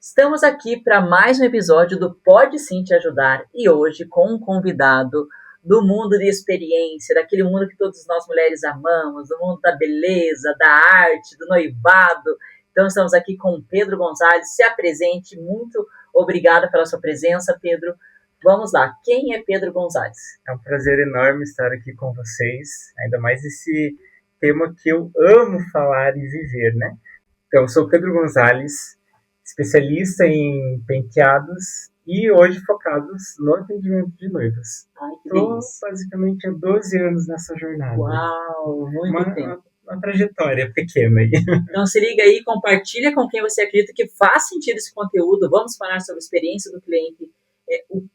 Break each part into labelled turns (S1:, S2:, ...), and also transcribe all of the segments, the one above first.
S1: Estamos aqui para mais um episódio do Pode Sim Te Ajudar e hoje com um convidado do mundo de experiência, daquele mundo que todas nós mulheres amamos, do mundo da beleza, da arte, do noivado. Então estamos aqui com o Pedro Gonzalez. Se apresente, muito obrigada pela sua presença, Pedro. Vamos lá, quem é Pedro Gonzalez?
S2: É um prazer enorme estar aqui com vocês, ainda mais esse tema que eu amo falar e viver, né? Então, eu sou Pedro Gonzalez, especialista em penteados e hoje focados no atendimento de noivas. Estou basicamente há 12 anos nessa jornada.
S1: Uau, muito tempo.
S2: Uma trajetória pequena aí.
S1: Então se liga aí, compartilha com quem você acredita que faz sentido esse conteúdo. Vamos falar sobre a experiência do cliente,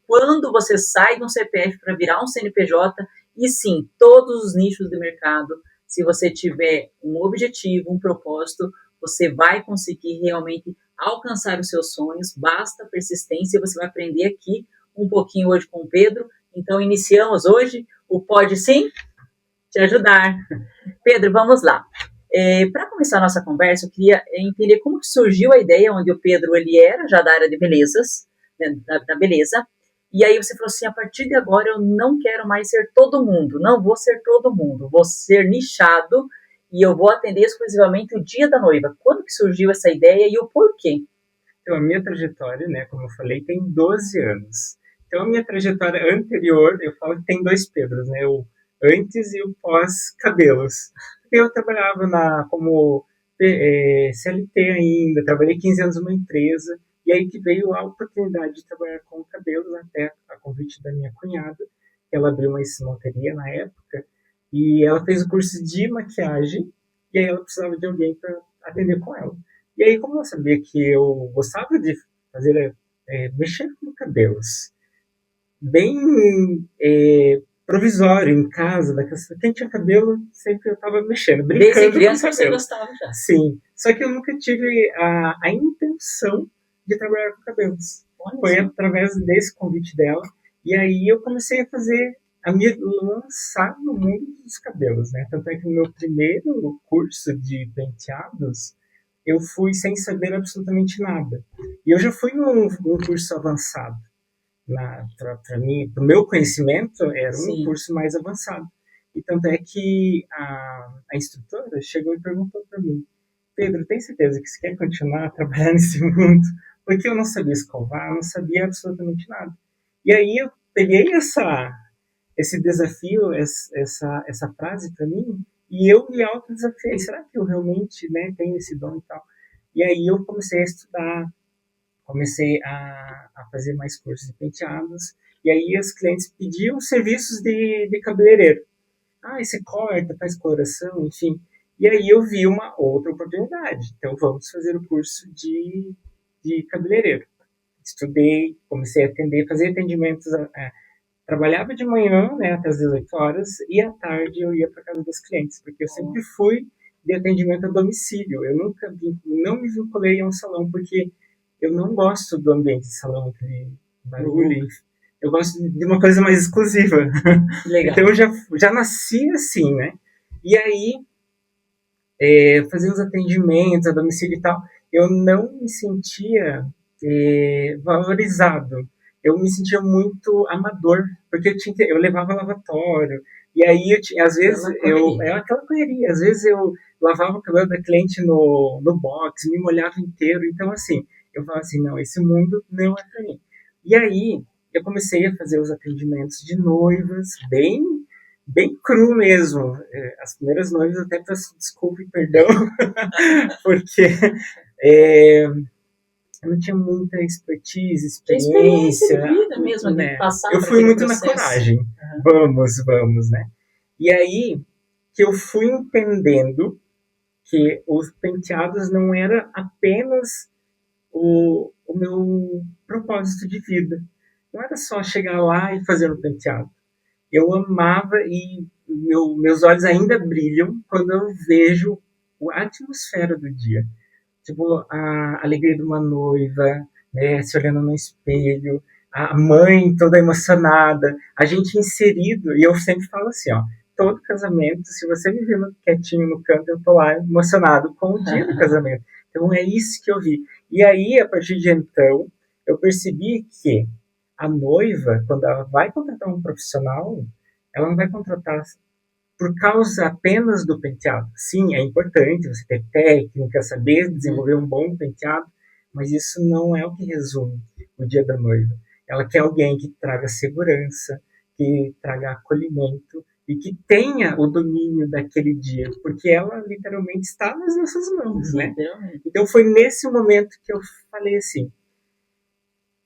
S1: quando você sai de um CPF para virar um CNPJ, e sim, todos os nichos de mercado. Se você tiver um objetivo, um propósito, você vai conseguir realmente alcançar os seus sonhos. Basta persistência. Você vai aprender aqui um pouquinho hoje com o Pedro. Então iniciamos hoje o Pode Sim Te Ajudar. Pedro, vamos lá. Para começar a nossa conversa, eu queria entender como que surgiu a ideia, onde o Pedro ele era já da área de belezas, né, da beleza, e aí você falou assim, a partir de agora eu não quero mais ser todo mundo, não vou ser todo mundo, vou ser nichado e eu vou atender exclusivamente o dia da noiva. Quando que surgiu essa ideia e o porquê?
S2: Então, a minha trajetória, né, como eu falei, tem 12 anos. Então, a minha trajetória anterior, eu falo que tem dois Pedros, né, o antes e o pós-cabelos. Eu trabalhava como CLT ainda, trabalhei 15 anos numa empresa, e aí que veio a oportunidade de trabalhar com cabelos, até a convite da minha cunhada, que ela abriu uma esmalteria na época, e ela fez o curso de maquiagem, e aí ela precisava de alguém para atender com ela. E aí, como eu sabia que eu gostava de fazer, mexer com cabelos, bem provisório em casa, quem tinha cabelo, sempre eu estava mexendo, brincando.
S1: Desde criança você gostava já?
S2: Sim, só que eu nunca tive a intenção de trabalhar com cabelos. Foi através desse convite dela, e aí eu comecei a me lançar no mundo dos cabelos, né? Tanto é que no meu primeiro curso de penteados, eu fui sem saber absolutamente nada. E eu já fui num curso avançado. Para mim, para o meu conhecimento, era um curso mais avançado. E tanto é que a instrutora chegou e perguntou para mim, Pedro, tem certeza que você quer continuar a trabalhar nesse mundo? Porque eu não sabia escovar, não sabia absolutamente nada. E aí eu peguei esse desafio, essa frase para mim, e eu me autodesafiei. Será que eu realmente, né, tenho esse dom e tal? E aí eu comecei a estudar, comecei a fazer mais cursos de penteados, e aí os clientes pediam serviços de cabeleireiro. Esse corta, faz coloração, enfim. E aí eu vi uma outra oportunidade. Então vamos fazer o curso de cabeleireiro. Estudei, comecei a atender, fazer atendimentos. Trabalhava de manhã, né, até as 18 horas, e à tarde eu ia para casa dos clientes, porque eu sempre fui de atendimento a domicílio. Eu não me vinculei a um salão, porque eu não gosto do ambiente de salão, aquele barulho. Eu gosto de uma coisa mais exclusiva.
S1: Legal.
S2: Então eu já nasci assim, né? E aí, fazer os atendimentos a domicílio e tal, eu não me sentia valorizado. Eu me sentia muito amador, porque eu levava lavatório, e aí às vezes aquela correria, às vezes eu lavava o cabelo da cliente no box, me molhava inteiro, então assim, eu falava assim, não, esse mundo não é para mim. E aí eu comecei a fazer os atendimentos de noivas, bem cru mesmo. As primeiras noivas até peço desculpa e perdão, porque eu não tinha muita experiência
S1: de vida mesmo, né? De passar
S2: eu fui muito na coragem. Vamos, né? E aí que eu fui entendendo que os penteados não era apenas o meu propósito de vida. Não era só chegar lá e fazer um penteado. Eu amava e meus olhos ainda brilham quando eu vejo a atmosfera do dia. Tipo, a alegria de uma noiva, né, se olhando no espelho, a mãe toda emocionada, a gente inserido, e eu sempre falo assim, ó, todo casamento, se você me vê quietinho no canto, eu tô lá emocionado com o dia do casamento. Então é isso que eu vi. E aí, a partir de então, eu percebi que a noiva, quando ela vai contratar um profissional, ela não vai contratar por causa apenas do penteado. Sim, é importante você ter técnica, saber desenvolver um bom penteado, mas isso não é o que resume o dia da noiva. Ela quer alguém que traga segurança, que traga acolhimento e que tenha o domínio daquele dia, porque ela literalmente está nas nossas mãos, né? Então foi nesse momento que eu falei assim,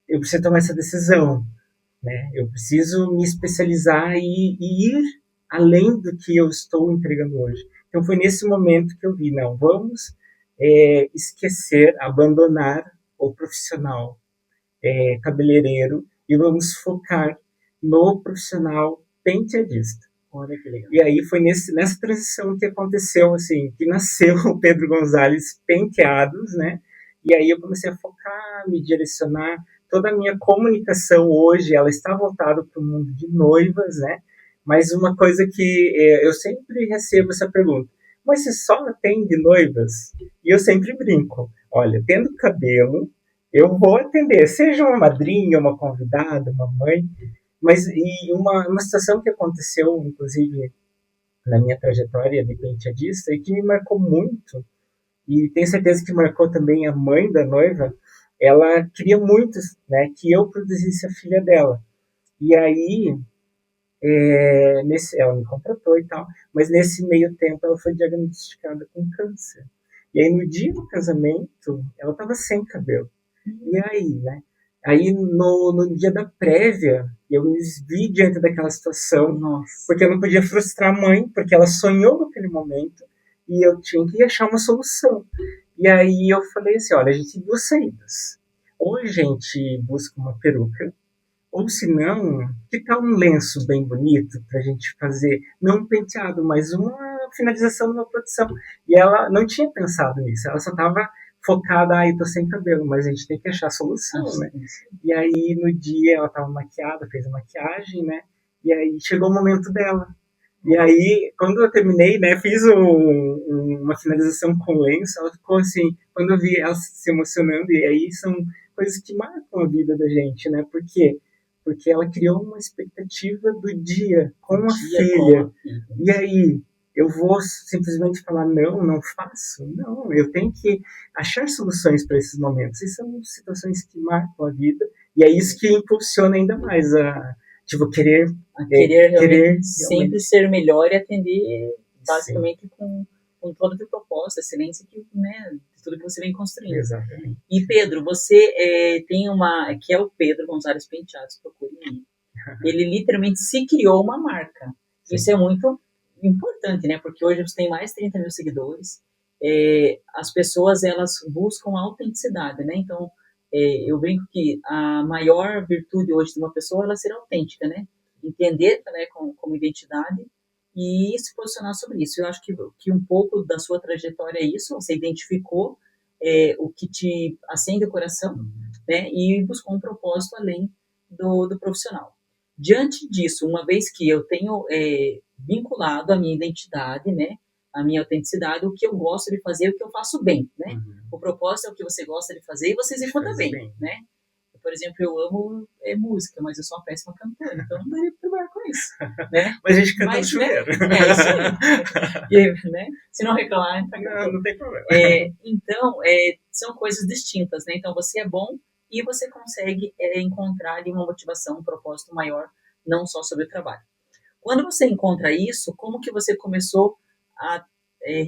S2: eu preciso tomar essa decisão, né? Eu preciso me especializar e ir além do que eu estou entregando hoje. Então foi nesse momento que eu vi, não, vamos esquecer, abandonar o profissional cabeleireiro e vamos focar no profissional penteadista.
S1: Olha que legal.
S2: E aí foi nessa transição que aconteceu, assim, que nasceu o Pedro Gonzalez Penteados, né? E aí eu comecei a focar, me direcionar. Toda a minha comunicação hoje, ela está voltada para o mundo de noivas, né? Mas uma coisa que eu sempre recebo essa pergunta, mas você só atende noivas? E eu sempre brinco, olha, tendo cabelo, eu vou atender, seja uma madrinha, uma convidada, uma mãe, mas e uma situação que aconteceu, inclusive, na minha trajetória de penteadista e que me marcou muito, e tenho certeza que marcou também a mãe da noiva, ela queria muito, né, que eu produzisse a filha dela. E aí, ela me contratou e tal, mas nesse meio tempo ela foi diagnosticada com câncer. E aí no dia do casamento, ela estava sem cabelo. E aí, né? Aí no dia da prévia, eu me vi diante daquela situação, porque eu não podia frustrar a mãe, porque ela sonhou naquele momento e eu tinha que achar uma solução. E aí eu falei assim, olha, a gente tem duas saídas. Ou a gente busca uma peruca, ou se não, que tal um lenço bem bonito pra gente fazer, não um penteado, mas uma finalização de uma produção. E ela não tinha pensado nisso, ela só estava focada, aí tô sem cabelo, mas a gente tem que achar a solução, né? E aí no dia ela tava maquiada, fez a maquiagem, né? E aí chegou o momento dela. E aí, quando eu terminei, né, fiz uma finalização com lenço, ela ficou assim, quando eu vi ela se emocionando, e aí são coisas que marcam a vida da gente, né? Por quê? Porque ela criou uma expectativa do dia com a filha. E aí, eu vou simplesmente falar, não faço? Não, eu tenho que achar soluções para esses momentos. E são situações que marcam a vida, e é isso que impulsiona ainda mais tipo, querer
S1: realmente sempre ser melhor e atender basicamente com toda a tua proposta, excelência, né, de tudo que você vem construindo.
S2: Exatamente.
S1: E Pedro, você tem que é o Pedro Gonzalez Penteados, procure aí. Ele literalmente se criou uma marca. Sim. Isso é muito importante, né? Porque hoje você tem mais de 30 mil seguidores. As pessoas, elas buscam autenticidade, né? Então, eu brinco que a maior virtude hoje de uma pessoa é ela ser autêntica, né? Entender ela como identidade e se posicionar sobre isso. Eu acho que um pouco da sua trajetória é isso, você identificou o que te acende o coração, né? E buscou um propósito além do profissional. Diante disso, uma vez que eu tenho vinculado a minha identidade, né? A minha autenticidade, o que eu gosto de fazer, o que eu faço bem, né? O propósito é o que você gosta de fazer e você executa bem, né? Por exemplo, eu amo música, mas eu sou uma péssima cantora, então não daria para trabalhar com isso, né?
S2: Mas a gente canta no chuveiro.
S1: Né? Isso aí. Né? Se não reclamar,
S2: não tem problema.
S1: Então, são coisas distintas, né? Então, você é bom e você consegue encontrar ali uma motivação, um propósito maior, não só sobre o trabalho. Quando você encontra isso, como que você começou a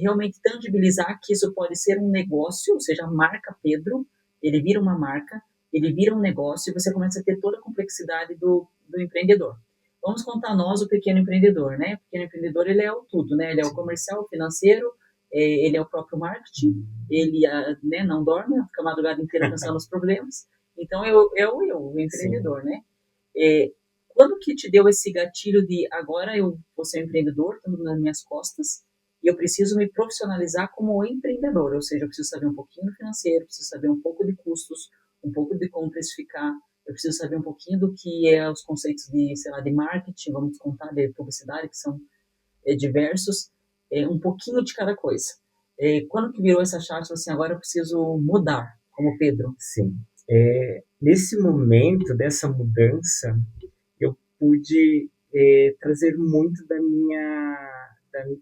S1: realmente tangibilizar que isso pode ser um negócio, ou seja, a marca Pedro, ele vira uma marca, ele vira um negócio e você começa a ter toda a complexidade do empreendedor. Vamos contar nós, o pequeno empreendedor, né? O pequeno empreendedor, ele é o tudo, né? Ele é o comercial, o financeiro, ele é o próprio marketing, ele né, não dorme, fica a madrugada inteira pensando nos problemas. Então, o empreendedor, sim, né? Quando que te deu esse gatilho de agora eu vou ser um empreendedor, tudo nas minhas costas, e eu preciso me profissionalizar como empreendedor, ou seja, eu preciso saber um pouquinho do financeiro, preciso saber um pouco de custos, um pouco de como precificar, eu preciso saber um pouquinho do que é os conceitos de, sei lá, de marketing, vamos contar, de publicidade, que são diversos, um pouquinho de cada coisa. Quando que virou essa chave, assim, agora eu preciso mudar? como Pedro?
S2: Sim. Nesse momento dessa mudança, eu pude trazer muito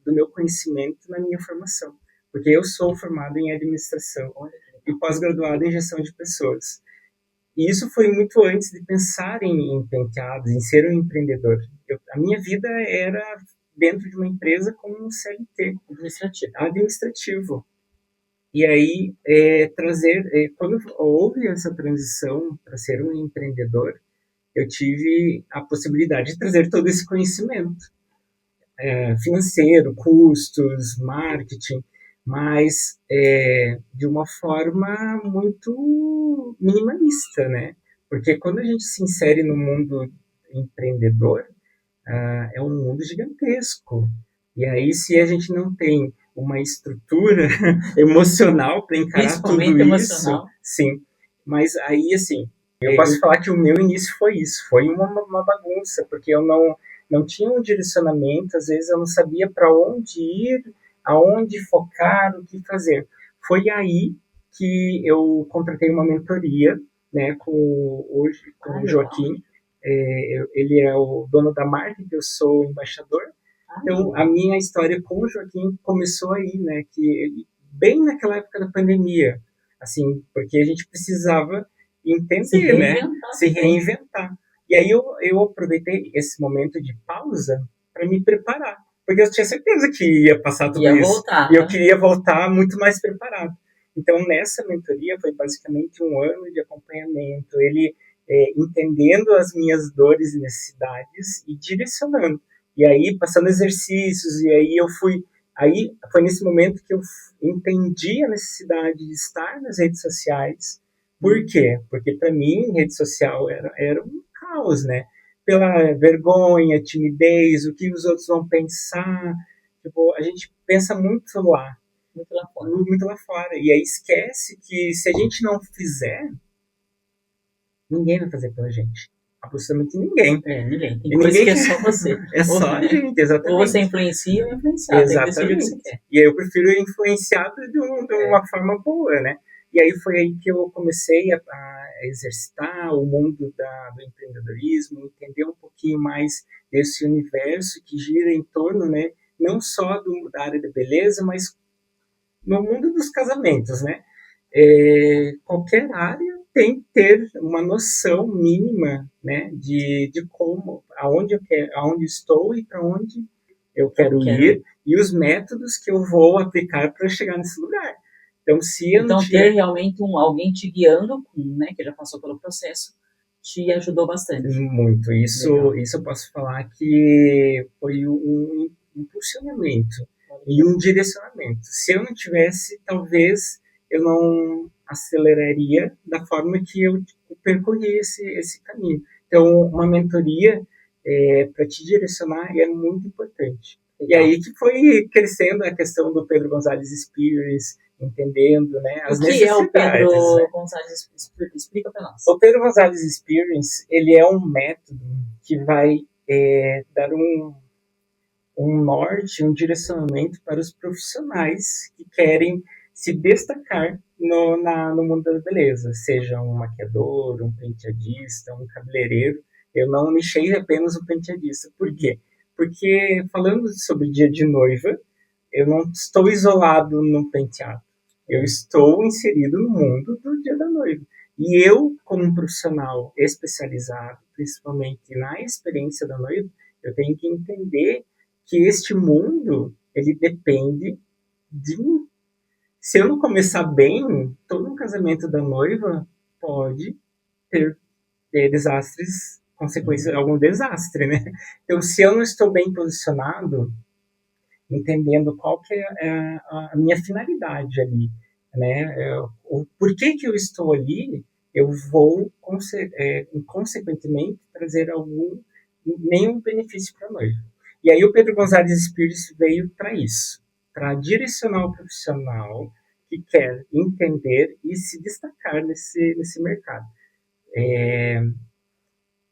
S2: do meu conhecimento na minha formação, porque eu sou formado em administração e pós-graduado em gestão de pessoas. E isso foi muito antes de pensar em penteados, em ser um empreendedor. A minha vida era dentro de uma empresa como um CLT, administrativo. E aí, quando houve essa transição para ser um empreendedor, eu tive a possibilidade de trazer todo esse conhecimento financeiro, custos, marketing, mas de uma forma muito minimalista, né? Porque quando a gente se insere no mundo empreendedor, é um mundo gigantesco. E aí, se a gente não tem uma estrutura emocional para encarar tudo
S1: emocional.
S2: isso, sim. Mas aí, assim, eu posso falar que o meu início foi isso, foi uma bagunça, porque eu não tinha um direcionamento, às vezes eu não sabia para onde ir, aonde focar, o que fazer. Foi aí que eu contratei uma mentoria, né, com o Joaquim. Ele é o dono da marca, que eu sou o embaixador. Então, a minha história com o Joaquim começou aí, né, bem naquela época da pandemia, assim, porque a gente precisava entender, né, se reinventar. E aí eu aproveitei esse momento de pausa para me preparar, porque eu tinha certeza que ia passar tudo isso.
S1: Voltar,
S2: e eu queria voltar muito mais preparado. Então, nessa mentoria foi basicamente um ano de acompanhamento, ele entendendo as minhas dores e necessidades e direcionando. E aí, passando exercícios, e aí aí foi nesse momento que eu entendi a necessidade de estar nas redes sociais. Por quê? Porque para mim, rede social era um caos, né? Pela vergonha, timidez, o que os outros vão pensar. Tipo, a gente pensa muito lá. Muito lá fora. E aí esquece que se a gente não fizer, ninguém vai fazer pela gente. Absolutamente ninguém.
S1: Ninguém. Tem coisa que é só você.
S2: É só a gente, exatamente.
S1: Ou você influencia ou influenciado.
S2: Exatamente.
S1: Você quer.
S2: E aí eu prefiro influenciado de uma forma boa, né? E aí foi aí que eu comecei a exercitar o mundo do empreendedorismo, entender um pouquinho mais desse universo que gira em torno, né? Não só da área da beleza, mas no mundo dos casamentos, né? Qualquer área tem que ter uma noção mínima, né, de como, aonde estou e para onde eu quero ir e os métodos que eu vou aplicar para chegar nesse lugar. Então, se eu não
S1: ter realmente alguém te guiando, né, que já passou pelo processo, te ajudou bastante.
S2: Muito. Isso eu posso falar que foi um impulsionamento e um direcionamento. Se eu não tivesse, talvez eu não aceleraria da forma que eu percorri esse caminho. Então, uma mentoria para te direcionar é muito importante. E aí que foi crescendo a questão do Pedro Gonzalez Experience, entendendo, né, as necessidades.
S1: O que é o Pedro Gonzalez Experience? Explica para nós.
S2: O Pedro Gonzalez Experience, ele é um método que vai dar um norte, um direcionamento para os profissionais que querem se destacar no mundo da beleza, seja um maquiador, um penteadista, um cabeleireiro. Eu não nichei apenas o penteadista. Por quê? Porque falando sobre dia de noiva, eu não estou isolado no penteado. Eu estou inserido no mundo do dia da noiva. E eu, como um profissional especializado, principalmente na experiência da noiva, eu tenho que entender que este mundo, ele depende de mim. Se eu não começar bem, todo um casamento da noiva pode ter desastres, consequências, algum desastre, né? Então, se eu não estou bem posicionado, entendendo qual que é a minha finalidade ali, né? O porquê que eu estou ali, eu vou, consequentemente, trazer nenhum benefício para a noiva. E aí o Pedro Gonzalez Pires veio para isso, para direcionar o profissional que quer entender e se destacar nesse mercado.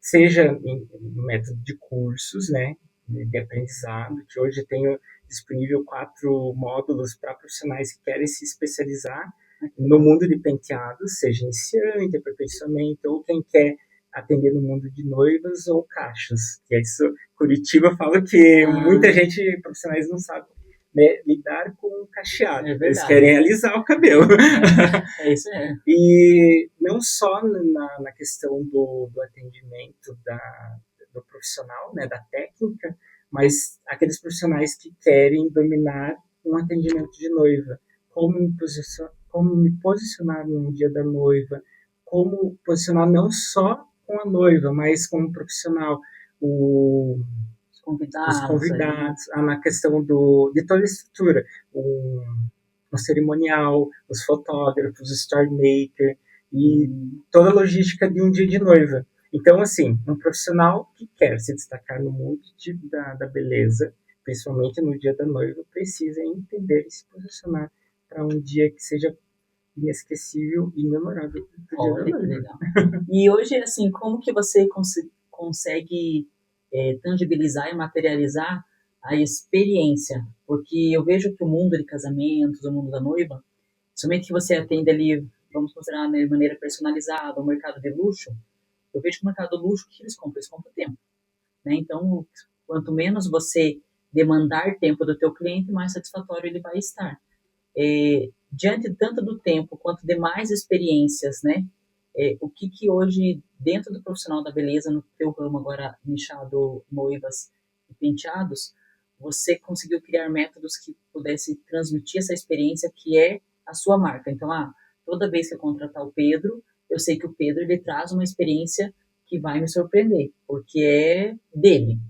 S2: Seja em método de cursos, né, de aprendizado, que hoje tenho disponível 4 módulos para profissionais que querem se especializar no mundo de penteados, seja iniciante, aperfeiçoamento, ou quem quer atender no mundo de noivas ou cachos. Que é isso, Curitiba fala que muita gente, profissionais, não sabe, né, lidar com o cacheado. Eles querem alisar o cabelo.
S1: É isso aí.
S2: E não só na questão do atendimento do profissional, né, da técnica, mas aqueles profissionais que querem dominar um atendimento de noiva. Como me posicionar no dia da noiva, como posicionar não só com a noiva, mas como profissional, os convidados, na questão de toda a estrutura, o cerimonial, os fotógrafos, o story maker e toda a logística de um dia de noiva. Então, assim, um profissional que quer se destacar no mundo da beleza, principalmente no dia da noiva, precisa entender e se posicionar para um dia que seja inesquecível e memorável.
S1: Olha que legal. E hoje, assim, como que você consegue tangibilizar e materializar a experiência? Porque eu vejo que o mundo de casamentos, o mundo da noiva, somente que você atende ali, vamos considerar de maneira personalizada, o mercado de luxo, eu vejo que o mercado do luxo, o que eles compram tempo. Né? Então, quanto menos você demandar tempo do teu cliente, mais satisfatório ele vai estar. Diante tanto do tempo quanto de mais experiências, né? O que hoje, dentro do profissional da beleza, no teu ramo agora nichado noivas e penteados, você conseguiu criar métodos que pudessem transmitir essa experiência que é a sua marca. Então, toda vez que eu contratar o Pedro, eu sei que o Pedro ele traz uma experiência que vai me surpreender, porque é dele,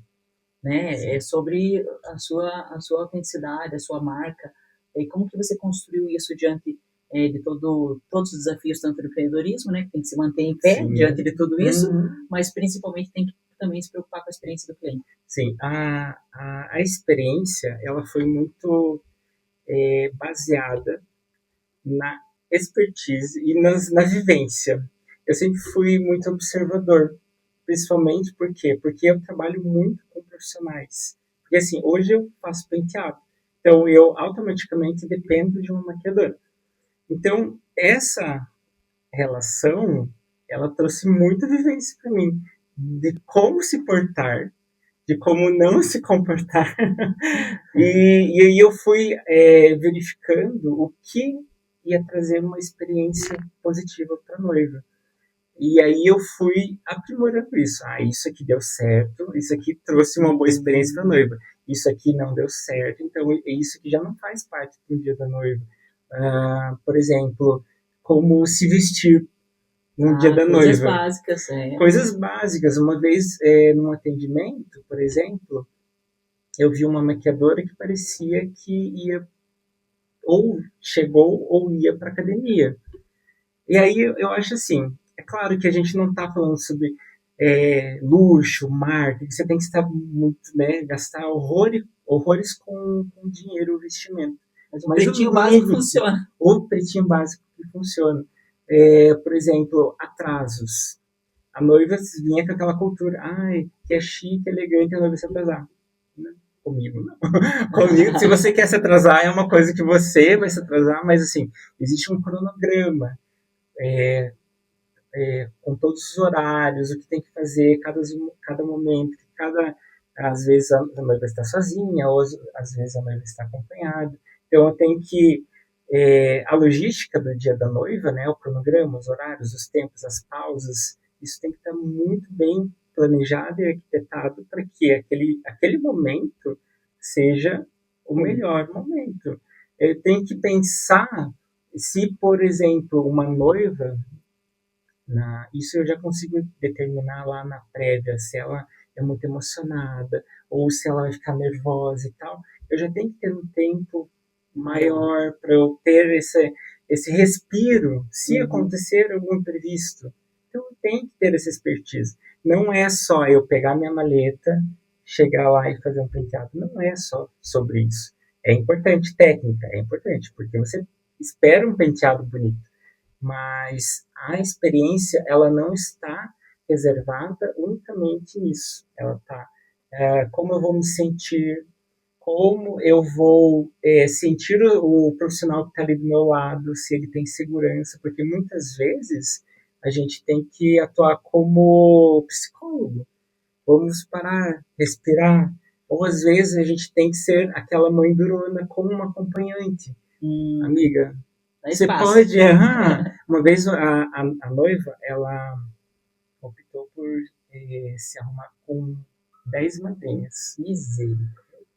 S1: né? Sim. É sobre a sua autenticidade, a sua marca. E como que você construiu isso diante de todos os desafios, tanto do empreendedorismo, né, que tem que se manter em pé Sim. diante de tudo isso, mas principalmente tem que também se preocupar com a experiência do cliente.
S2: Sim, a experiência, ela foi muito baseada na expertise e na vivência. Eu sempre fui muito observador, principalmente por quê? Porque eu trabalho muito com profissionais. Porque assim, hoje eu faço penteado, então eu automaticamente dependo de uma maquiadora. Então, essa relação, ela trouxe muita vivência para mim, de como se portar, de como não se comportar. E aí eu fui verificando o que ia trazer uma experiência positiva para a noiva. E aí eu fui aprimorando isso. Isso aqui deu certo, isso aqui trouxe uma boa experiência para a noiva. Isso aqui não deu certo, então isso aqui já não faz parte do dia da noiva. Por exemplo, como se vestir no dia da noiva.
S1: Coisas básicas,
S2: Coisas básicas. Uma vez, num atendimento, por exemplo, eu vi uma maquiadora que parecia que ia, ou chegou, ou ia para academia. E aí eu acho assim, é claro que a gente não está falando sobre luxo, marca, que você tem que estar muito, né, gastar horrores com dinheiro, vestimento.
S1: Mas o pretinho básico funciona.
S2: O pretinho básico que funciona. Por exemplo, atrasos. A noiva vinha com aquela cultura, que é chique, elegante, a noiva se atrasar. Comigo, não. Comigo, se você quer se atrasar, é uma coisa que você vai se atrasar, mas assim, existe um cronograma, com todos os horários, o que tem que fazer, cada momento, às vezes a noiva está sozinha, ou às vezes a noiva está acompanhada. Então eu tenho que a logística do dia da noiva, né, o cronograma, os horários, os tempos, as pausas, isso tem que estar muito bem planejado e arquitetado para que aquele momento seja o melhor momento. Eu tenho que pensar se, por exemplo, uma noiva, isso eu já consigo determinar lá na prévia, se ela é muito emocionada ou se ela vai ficar nervosa e tal. Eu já tenho que ter um tempo maior para eu ter esse respiro, se acontecer algum imprevisto. Então eu tenho que ter essa expertise. Não é só eu pegar minha maleta, chegar lá e fazer um penteado. Não é só sobre isso. É importante técnica, é importante, porque você espera um penteado bonito, mas a experiência ela não está reservada unicamente nisso. Ela está como eu vou me sentir, como eu vou sentir o profissional que está ali do meu lado, se ele tem segurança, porque muitas vezes a gente tem que atuar como psicólogo. Vamos parar, respirar. Ou às vezes a gente tem que ser aquela mãe durona como uma acompanhante. Amiga, você pode errar. Uma vez a noiva, ela optou por se arrumar com 10 madrinhas.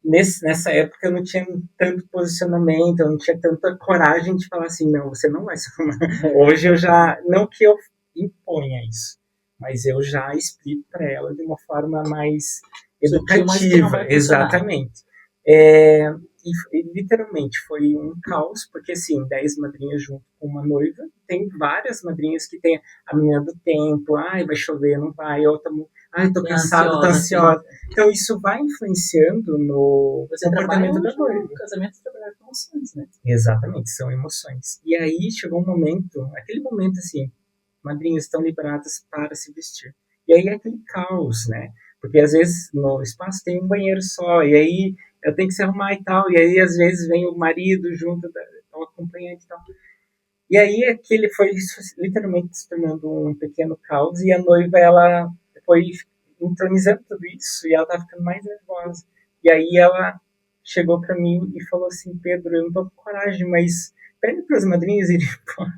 S2: Nessa época eu não tinha tanto posicionamento, eu não tinha tanta coragem de falar assim, não, você não vai se arrumar. Hoje eu já, não que eu imponha isso, mas eu já explico para ela de uma forma mais educativa, exatamente. E literalmente foi um caos, porque assim, 10 madrinhas junto com uma noiva, tem várias madrinhas que tem a menina do tempo, ai, vai chover, não vai, outra, ai, tô cansada, tô ansiosa. Sim. Então isso vai influenciando no comportamento da noiva.
S1: O casamento trabalha com emoções, né?
S2: Exatamente, são emoções. E aí chegou um momento, aquele momento assim, madrinhas estão liberadas para se vestir. E aí é aquele caos, né? Porque às vezes no espaço tem um banheiro só, e aí eu tenho que se arrumar e tal, e aí às vezes vem o marido junto, o acompanhante e tal. E aí aquele foi literalmente se tornando um pequeno caos, e a noiva, ela foi entronizando tudo isso, e ela tava ficando mais nervosa. E aí ela chegou para mim e falou assim, Pedro, eu não tô com coragem, mas pede para as madrinhas irem embora.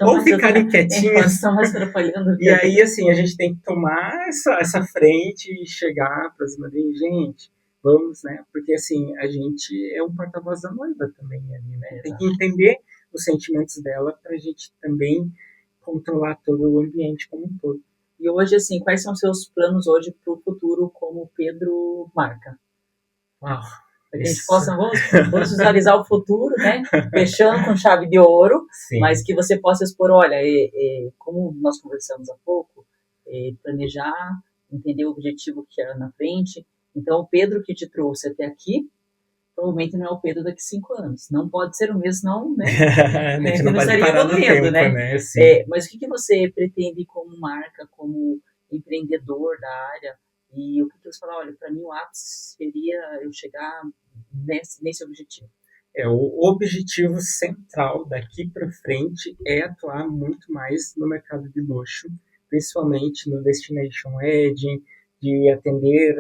S2: Ou ficarem quietinhas.
S1: Estão mais atrapalhando.
S2: E aí, assim, a gente tem que tomar essa frente e chegar para as madrinhas, gente, vamos, né? Porque, assim, a gente é um porta-voz da noiva também ali, né? Tem que entender os sentimentos dela para a gente também controlar todo o ambiente como um todo.
S1: E hoje, assim, quais são os seus planos hoje para o futuro como Pedro Marca?
S2: Uau!
S1: Para que a gente possa, vamos visualizar o futuro, né? Fechando com chave de ouro, sim, mas que você possa expor, olha, como nós conversamos há pouco, planejar, entender o objetivo que é na frente. Então, o Pedro que te trouxe até aqui, provavelmente não é o Pedro daqui a 5 anos. Não pode ser o mesmo, não, né?
S2: A gente não pode parar no tempo, né?
S1: Mas o que você pretende como marca, como empreendedor da área? E o que você fala, olha, para mim o ápice seria eu chegar nesse objetivo.
S2: O objetivo central daqui para frente é atuar muito mais no mercado de luxo, principalmente no Destination Wedding, de atender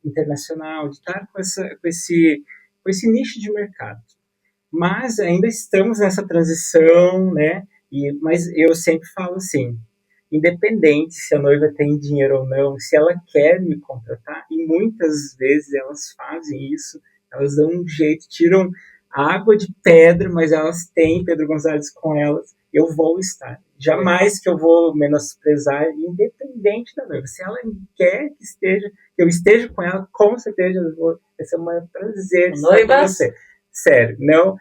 S2: internacional, de estar com esse nicho de mercado. Mas ainda estamos nessa transição, né? Mas eu sempre falo assim, independente se a noiva tem dinheiro ou não, se ela quer me contratar, e muitas vezes elas fazem isso, elas dão um jeito, tiram água de pedra, mas elas têm Pedro Gonzalez com elas, eu vou estar. Jamais que eu vou menosprezar, independente da noiva. Se ela quer que eu esteja com ela, com certeza vai ser um prazer estar com você. Sério, não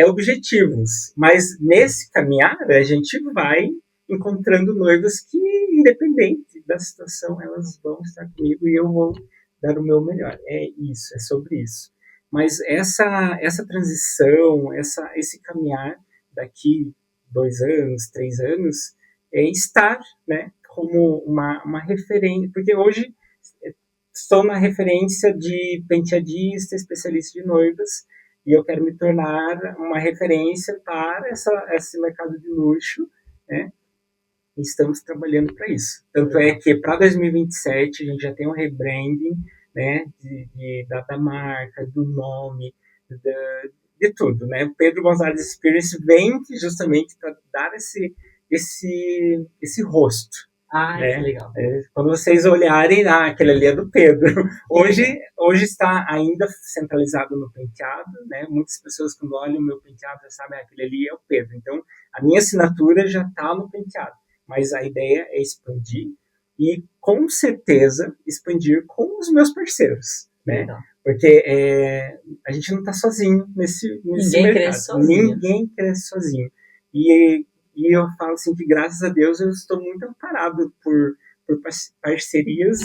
S2: objetivos, mas nesse caminhar a gente vai encontrando noivas que, independente da situação, elas vão estar comigo e eu vou dar o meu melhor. É isso, é sobre isso. Mas essa transição, esse caminhar daqui 2 anos, 3 anos, é estar, né, como uma referência, porque hoje estou na referência de penteadista, especialista de noivas, e eu quero me tornar uma referência para esse mercado de luxo, né? Estamos trabalhando para isso. Tanto é que para 2027 a gente já tem um rebranding, né, da marca, do nome, de tudo, né? O Pedro Gonzalez Experience vem justamente para dar esse rosto.
S1: Né? Que legal.
S2: Quando vocês olharem, aquele ali é do Pedro. Hoje está ainda centralizado no penteado, né? Muitas pessoas quando olham o meu penteado já sabem, aquele ali é o Pedro. Então, a minha assinatura já está no penteado. Mas a ideia é expandir e, com certeza, expandir com os meus parceiros, né? Porque a gente não está sozinho nesse mercado.
S1: Cresce sozinho.
S2: Ninguém cresce sozinho. E eu falo assim que, graças a Deus, eu estou muito amparado por parcerias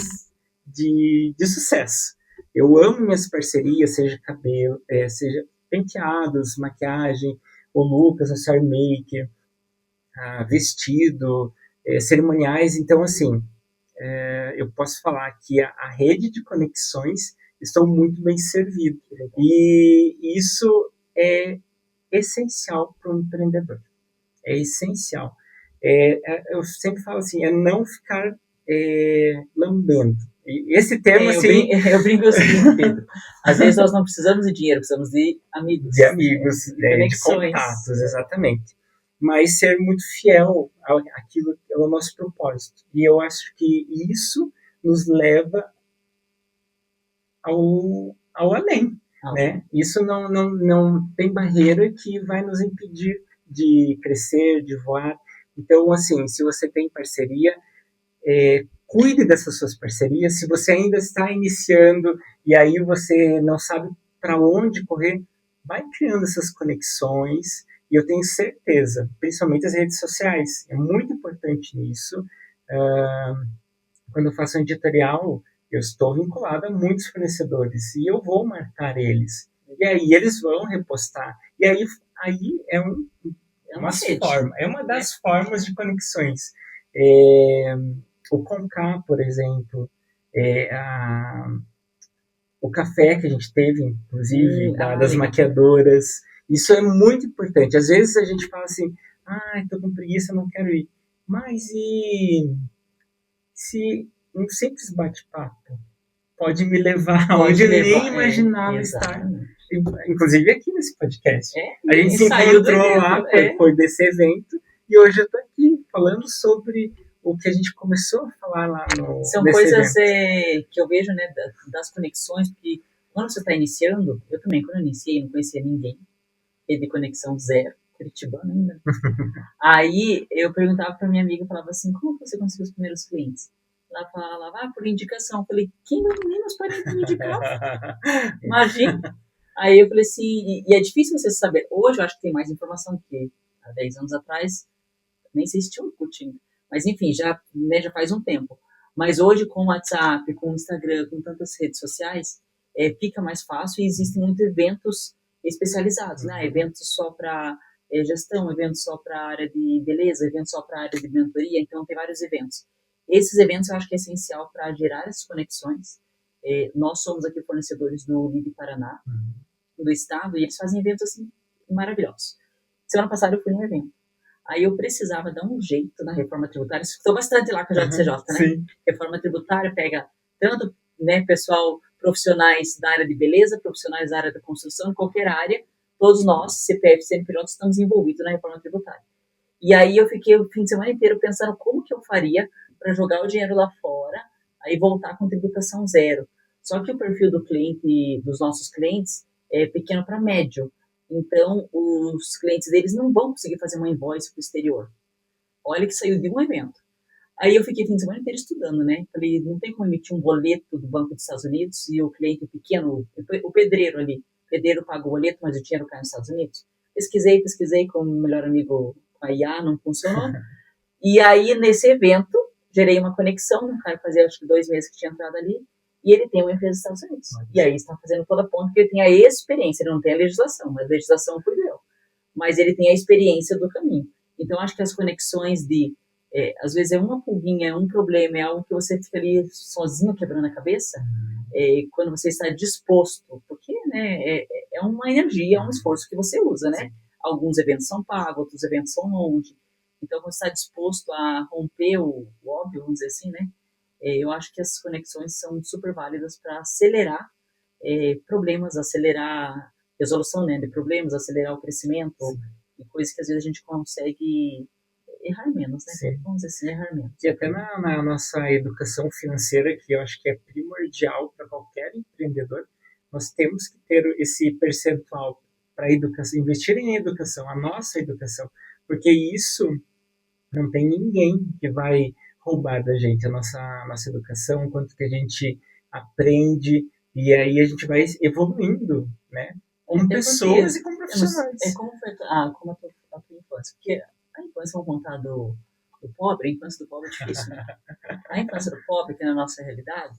S2: de sucesso. Eu amo minhas parcerias, seja cabelo, seja penteados, maquiagem, o Lucas, o Hair Maker, vestido, cerimoniais. Então, assim, eu posso falar que a rede de conexões estou muito bem servido. E isso é essencial para um empreendedor. É essencial. Eu sempre falo assim, é não ficar lambendo. E esse termo, assim...
S1: Eu brinco o seguinte, Pedro. Às vezes nós não precisamos de dinheiro, precisamos de amigos.
S2: De amigos, de contatos, exatamente. Mas ser muito fiel àquilo, ao nosso propósito. E eu acho que isso nos leva ao além. Né? Isso não tem barreira que vai nos impedir de crescer, de voar. Então, assim, se você tem parceria, cuide dessas suas parcerias. Se você ainda está iniciando e aí você não sabe para onde correr, vai criando essas conexões. E eu tenho certeza, principalmente as redes sociais, é muito importante nisso. Quando eu faço um editorial, eu estou vinculado a muitos fornecedores e eu vou marcar eles. E aí eles vão repostar. E aí é uma das formas de conexões. O Conká, por exemplo, o café que a gente teve, inclusive, das maquiadoras. Isso é muito importante. Às vezes a gente fala assim, estou com preguiça, não quero ir. Mas e se um simples bate-papo pode me levar aonde eu nem imaginava estar? Inclusive aqui nesse podcast. A gente se encontrou lá, foi desse evento, e hoje eu estou aqui falando sobre o que a gente começou a falar lá no
S1: São coisas que eu vejo, né, das conexões, porque quando você está iniciando, eu também, quando eu iniciei, não conhecia ninguém, de conexão zero, curitibano ainda. Aí eu perguntava para minha amiga, falava assim, como você conseguiu os primeiros clientes? Ela falava, por indicação. Eu falei, quem meninos podem me indicar? Imagina. Aí eu falei assim, e é difícil você saber. Hoje eu acho que tem mais informação que há 10 anos atrás, nem sei se tinha um curtindo. Mas enfim, já faz um tempo. Mas hoje com o WhatsApp, com o Instagram, com tantas redes sociais, fica mais fácil e existem muitos eventos especializados, né? Eventos só para gestão, eventos só para a área de beleza, eventos só para a área de mentoria, então tem vários eventos. Esses eventos eu acho que é essencial para gerar essas conexões. Nós somos aqui fornecedores do LIB Paraná, do estado, e eles fazem eventos assim maravilhosos. Semana passada eu fui num evento. Aí eu precisava dar um jeito na reforma tributária. Estou bastante lá com a JCJ, né?
S2: Sim.
S1: Reforma tributária pega tanto, né, pessoal, profissionais da área de beleza, profissionais da área da construção, em qualquer área. Todos nós, CPF e CNPJ, estamos envolvidos na reforma tributária. E aí eu fiquei o fim de semana inteiro pensando como que eu faria para jogar o dinheiro lá fora, aí voltar com tributação zero. Só que o perfil do cliente, dos nossos clientes, é pequeno para médio. Então, os clientes deles não vão conseguir fazer uma invoice para o exterior. Olha que saiu de um evento. Aí eu fiquei o fim de semana inteiro estudando, né? Falei, não tem como emitir um boleto do Banco dos Estados Unidos e o cliente pequeno, o pedreiro ali, o pedreiro paga o boleto, mas o dinheiro cai nos Estados Unidos. Pesquisei com o melhor amigo com a IA, não funcionou. E aí, nesse evento, gerei uma conexão, um cara fazia acho que 2 meses que tinha entrado ali, e ele tem uma empresa dos Estados Unidos. E aí está fazendo toda a ponta, porque ele tem a experiência, ele não tem a legislação, mas a legislação foi dele. Mas ele tem a experiência do caminho. Então, acho que as conexões às vezes é uma pulguinha, é um problema, é algo que você fica ali sozinho quebrando a cabeça, quando você está disposto, porque, né, é uma energia, é um esforço que você usa, né? Alguns eventos são pagos, outros eventos são longe. Então, você está disposto a romper o óbvio, vamos dizer assim, né? Eu acho que as conexões são super válidas para acelerar problemas, acelerar resolução, né, de problemas, acelerar o crescimento, e coisas que às vezes a gente consegue errar menos, né?
S2: Sim.
S1: Vamos dizer assim, errar menos.
S2: E até na nossa educação financeira, que eu acho que é primordial para qualquer empreendedor, nós temos que ter esse percentual para educação, investir em educação, a nossa educação, porque isso não tem ninguém que vai roubar da gente a nossa educação, quanto que a gente aprende, e aí a gente vai evoluindo, né? Com pessoas e com profissionais.
S1: Como foi a tua infância? Porque a infância, vamos contar do pobre, a infância do pobre é difícil, né? A infância do pobre, que é na nossa realidade,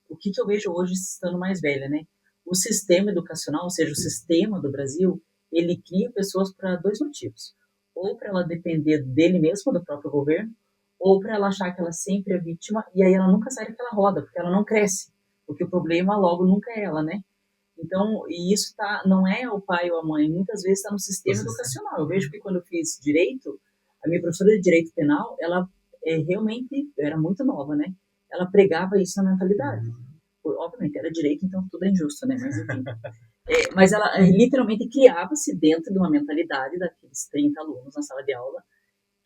S1: o que eu vejo hoje estando mais velha, né? O sistema educacional, ou seja, o sistema do Brasil, ele cria pessoas para 2 motivos. Ou para ela depender dele mesmo, do próprio governo, ou para ela achar que ela sempre é vítima, e aí ela nunca sai daquela roda, porque ela não cresce. porque o problema logo nunca é ela, né? Então, e isso não é o pai ou a mãe, muitas vezes está no sistema educacional. Eu vejo que quando eu fiz direito, a minha professora de direito penal, ela realmente era muito nova, né? Ela pregava isso na mentalidade. Obviamente, era direito, então tudo é injusto, né? Mas enfim. Mas ela literalmente criava-se dentro de uma mentalidade daqueles 30 alunos na sala de aula,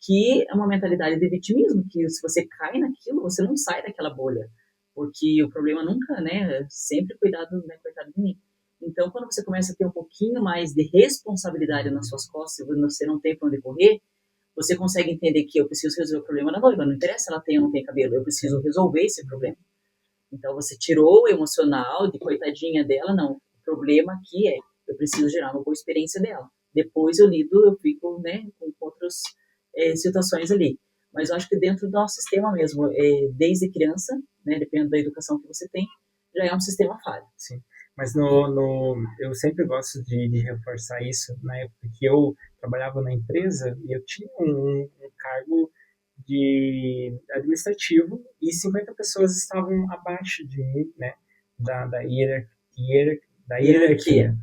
S1: que é uma mentalidade de vitimismo, que se você cai naquilo, você não sai daquela bolha, porque o problema nunca, né, sempre cuidado, né, coitado de mim. Então, quando você começa a ter um pouquinho mais de responsabilidade nas suas costas, você não tem para onde correr, você consegue entender que eu preciso resolver o problema da noiva, não interessa se ela tem ou não tem cabelo, eu preciso resolver esse problema. Então, você tirou o emocional de coitadinha dela, não, o problema aqui é, eu preciso gerar uma boa experiência dela. Depois eu lido, eu fico, né, com outras situações ali. Mas eu acho que dentro do nosso sistema mesmo, desde criança, né, dependendo da educação que você tem, já é um sistema falho.
S2: Sim. Mas eu sempre gosto de reforçar isso. Na época que eu trabalhava na empresa, eu tinha um cargo de administrativo e 50 pessoas estavam abaixo de mim, né, da hierarquia.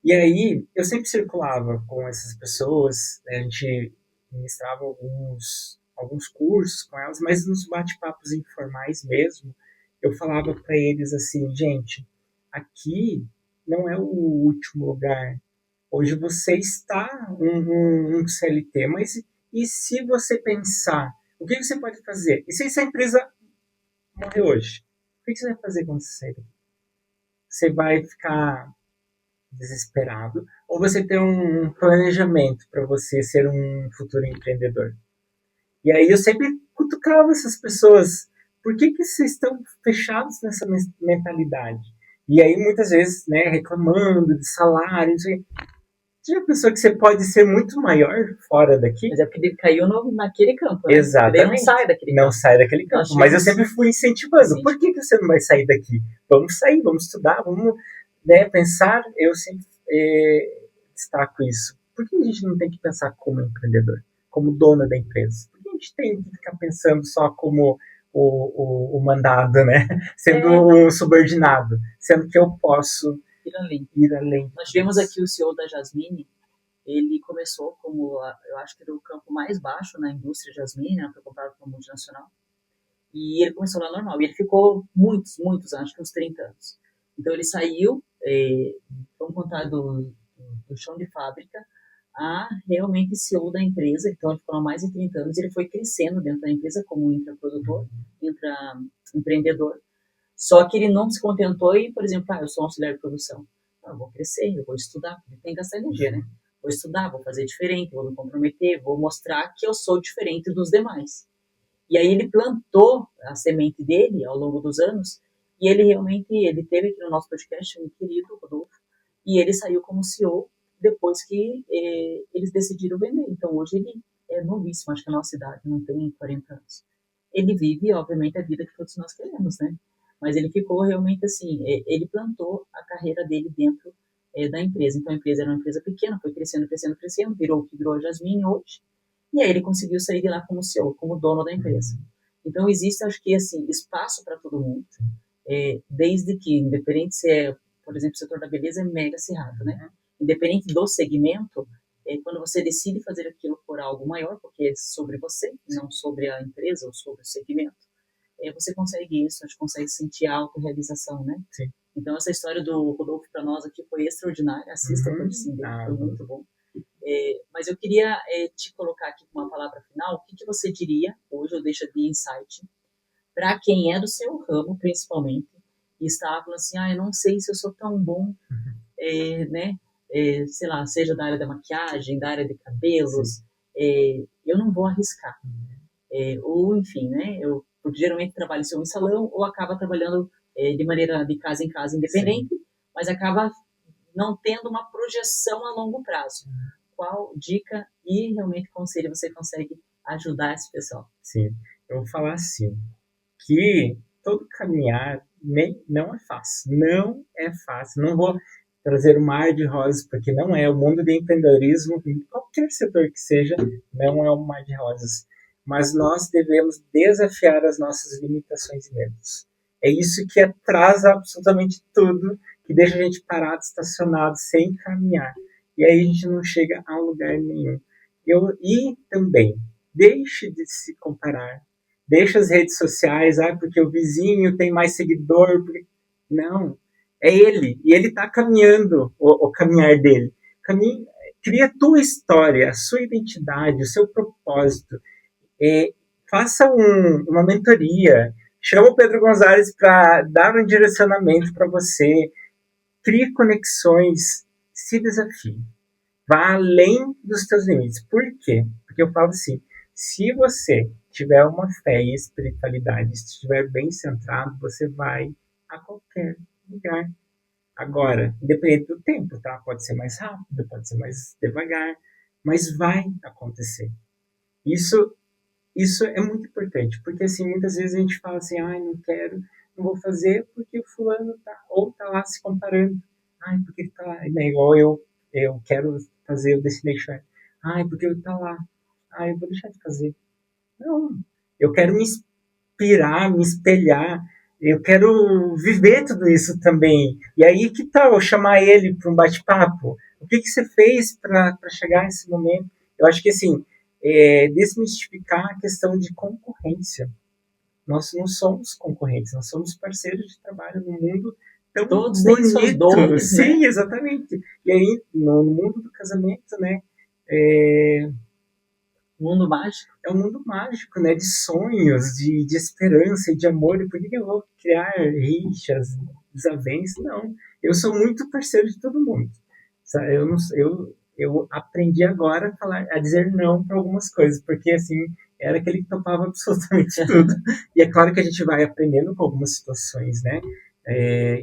S2: E aí eu sempre circulava com essas pessoas, a gente ministrava alguns cursos com elas, mas nos bate-papos informais mesmo, eu falava para eles assim, gente, aqui não é o último lugar. Hoje você está um CLT, mas e se você pensar, o que você pode fazer? E se essa empresa morrer hoje? O que você vai fazer quando você sair daqui? Você vai ficar desesperado ou você tem um planejamento para você ser um futuro empreendedor? E aí eu sempre cutucava essas pessoas. Por que vocês estão fechados nessa mentalidade? E aí muitas vezes, né, reclamando de salário, não sei. Você já pensou que você pode ser muito maior fora daqui?
S1: Mas é porque ele caiu naquele campo, né?
S2: Exatamente.
S1: Ele não sai daquele campo.
S2: Não sai daquele campo. Mas eu sempre fui incentivando. Sim. Por que você não vai sair daqui? Vamos sair, vamos estudar, vamos, né, pensar. Eu sempre destaco isso. Por que a gente não tem que pensar como empreendedor? Como dono da empresa? Por que a gente tem que ficar pensando só como o mandado, né? Sendo o subordinado. Sendo que eu posso ir além.
S1: Nós tivemos aqui o CEO da Jasmine. Ele começou como, eu acho que era o campo mais baixo na indústria Jasmine, né, foi comprado por uma multinacional. E ele começou lá normal. E ele ficou muitos anos, acho que uns 30 anos. Então ele saiu, vamos contar do chão de fábrica, a realmente CEO da empresa. Então ele ficou há mais de 30 anos. Ele foi crescendo dentro da empresa como intraprodutor, intraempreendedor. Só que ele não se contentou e, por exemplo, eu sou um auxiliar de produção. Eu vou crescer, eu vou estudar, porque tem que gastar energia, né? Vou estudar, vou fazer diferente, vou me comprometer, vou mostrar que eu sou diferente dos demais. E aí ele plantou a semente dele ao longo dos anos, e ele teve aqui no nosso podcast um querido Rodolfo, e ele saiu como CEO depois que eles decidiram vender. Então hoje ele é novíssimo, acho que a nossa idade, não tem 40 anos. Ele vive, obviamente, a vida que todos nós queremos, né? Mas ele ficou realmente assim, ele plantou a carreira dele dentro da empresa. Então a empresa era uma empresa pequena, foi crescendo, virou o que virou a Jasmine hoje. E aí ele conseguiu sair de lá como CEO, como dono da empresa. Então existe, acho que, assim, espaço para todo mundo, desde que, independente se é, por exemplo, o setor da beleza é mega acirrado, né? Independente do segmento, quando você decide fazer aquilo por algo maior, porque é sobre você, não sobre a empresa ou sobre o segmento, você consegue isso, a gente consegue sentir a autorrealização, né?
S2: Sim.
S1: Então essa história do Rodolfo para nós aqui foi extraordinária, assista o sim dele, foi muito bom. Mas eu queria te colocar aqui com uma palavra final. O que você diria, hoje eu deixo de insight, para quem é do seu ramo, principalmente, e está falando assim, eu não sei se eu sou tão bom, né? Sei lá, seja da área da maquiagem, da área de cabelos, eu não vou arriscar. Ou, enfim, né? Porque geralmente trabalha em um salão ou acaba trabalhando de maneira de casa em casa independente, mas acaba não tendo uma projeção a longo prazo. Qual dica e realmente conselho você consegue ajudar esse pessoal?
S2: Sim, eu vou falar assim, que todo caminhar não é fácil, não é fácil, não vou trazer um mar de rosas, porque não é, o mundo de empreendedorismo, em qualquer setor que seja, não é um mar de rosas, mas nós devemos desafiar as nossas limitações e medos. É isso que atrasa absolutamente tudo, que deixa a gente parado, estacionado, sem caminhar. E aí a gente não chega a lugar nenhum. E também, deixe de se comparar. Deixa as redes sociais, porque o vizinho tem mais seguidor. Não, é ele. E ele está caminhando o caminhar dele. Cria a tua história, a sua identidade, o seu propósito. Faça uma mentoria. Chama o Pedro Gonzalez para dar um direcionamento para você. Crie conexões. Se desafie. Vá além dos teus limites. Por quê? Porque eu falo assim, se você tiver uma fé e espiritualidade, se estiver bem centrado, você vai a qualquer lugar. Agora, independente do tempo, tá? Pode ser mais rápido, pode ser mais devagar, mas vai acontecer. Isso é muito importante, porque assim, muitas vezes a gente fala assim, não quero, não vou fazer porque o fulano tá lá se comparando. Porque ele tá lá, né? Igual eu quero fazer o Destination. Porque ele tá lá. Eu vou deixar de fazer. Não, eu quero me inspirar, me espelhar, eu quero viver tudo isso também. E aí, que tal eu chamar ele para um bate-papo? O que você fez para chegar nesse momento? Eu acho que, assim, desmistificar a questão de concorrência. Nós não somos concorrentes, nós somos parceiros de trabalho no mundo tão
S1: Todos
S2: bonito.
S1: têm suas dores,
S2: Sim,
S1: né?
S2: exatamente. E aí, no mundo do casamento, né,
S1: Mundo mágico.
S2: é um mundo mágico, né? De sonhos, de esperança e de amor. E por que eu vou criar rixas, desavenças? Não. Eu sou muito parceiro de todo mundo. Eu aprendi agora a dizer não para algumas coisas, porque assim, era aquele que topava absolutamente tudo. E é claro que a gente vai aprendendo com algumas situações, né?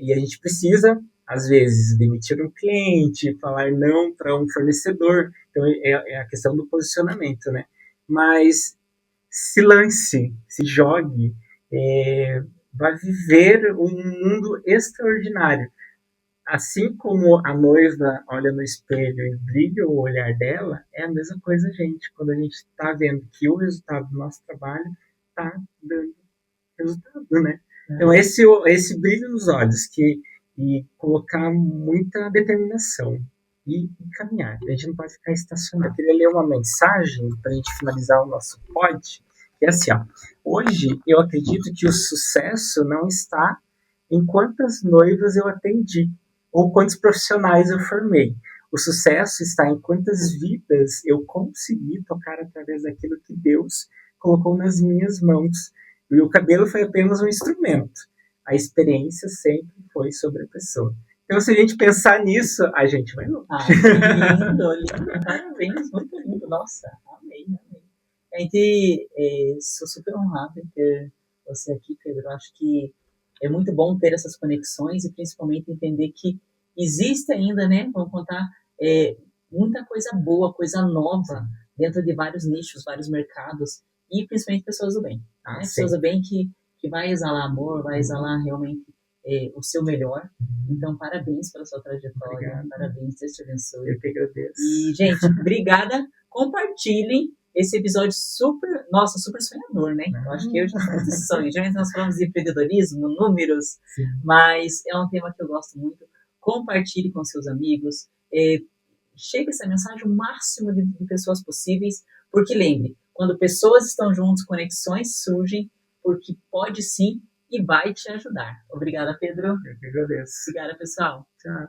S2: E a gente precisa, às vezes, demitir um cliente, falar não para um fornecedor. Então, é a questão do posicionamento, né? Mas se lance, se jogue, vai viver um mundo extraordinário. Assim como a noiva olha no espelho e brilha o olhar dela, é a mesma coisa, gente, quando a gente está vendo que o resultado do nosso trabalho está dando resultado, né? Então, esse brilho nos olhos e colocar muita determinação e caminhar. A gente não pode ficar estacionado. Eu queria ler uma mensagem para a gente finalizar o nosso pod, que é assim, ó. Hoje, eu acredito que o sucesso não está em quantas noivas eu atendi ou quantos profissionais eu formei. O sucesso está em quantas vidas eu consegui tocar através daquilo que Deus colocou nas minhas mãos. E o cabelo foi apenas um instrumento. A experiência sempre foi sobre a pessoa. Então, se a gente pensar nisso, a gente vai longe.
S1: Lindo, lindo. Parabéns, muito lindo. Nossa, amei. A gente, sou super honrado em ter você aqui, Pedro. Acho que é muito bom ter essas conexões e principalmente entender que existe ainda, né? Vamos contar, muita coisa boa, coisa nova dentro de vários nichos, vários mercados e principalmente pessoas do bem. Né? Pessoas do bem que vai exalar amor, vai exalar realmente o seu melhor. Então, parabéns pela sua trajetória. Obrigado. Parabéns, Deus te abençoe.
S2: Eu que agradeço.
S1: E, gente, obrigada. Compartilhem esse episódio super sonhador, né? Eu acho que eu já fiz esse sonho. Geralmente nós falamos de empreendedorismo, números, sim, mas é um tema que eu gosto muito. Compartilhe com seus amigos. Chegue essa mensagem o máximo de pessoas possíveis, porque lembre, quando pessoas estão juntas, conexões surgem, porque pode sim e vai te ajudar. Obrigada, Pedro.
S2: Eu que agradeço.
S1: Obrigada, pessoal.
S2: Tchau.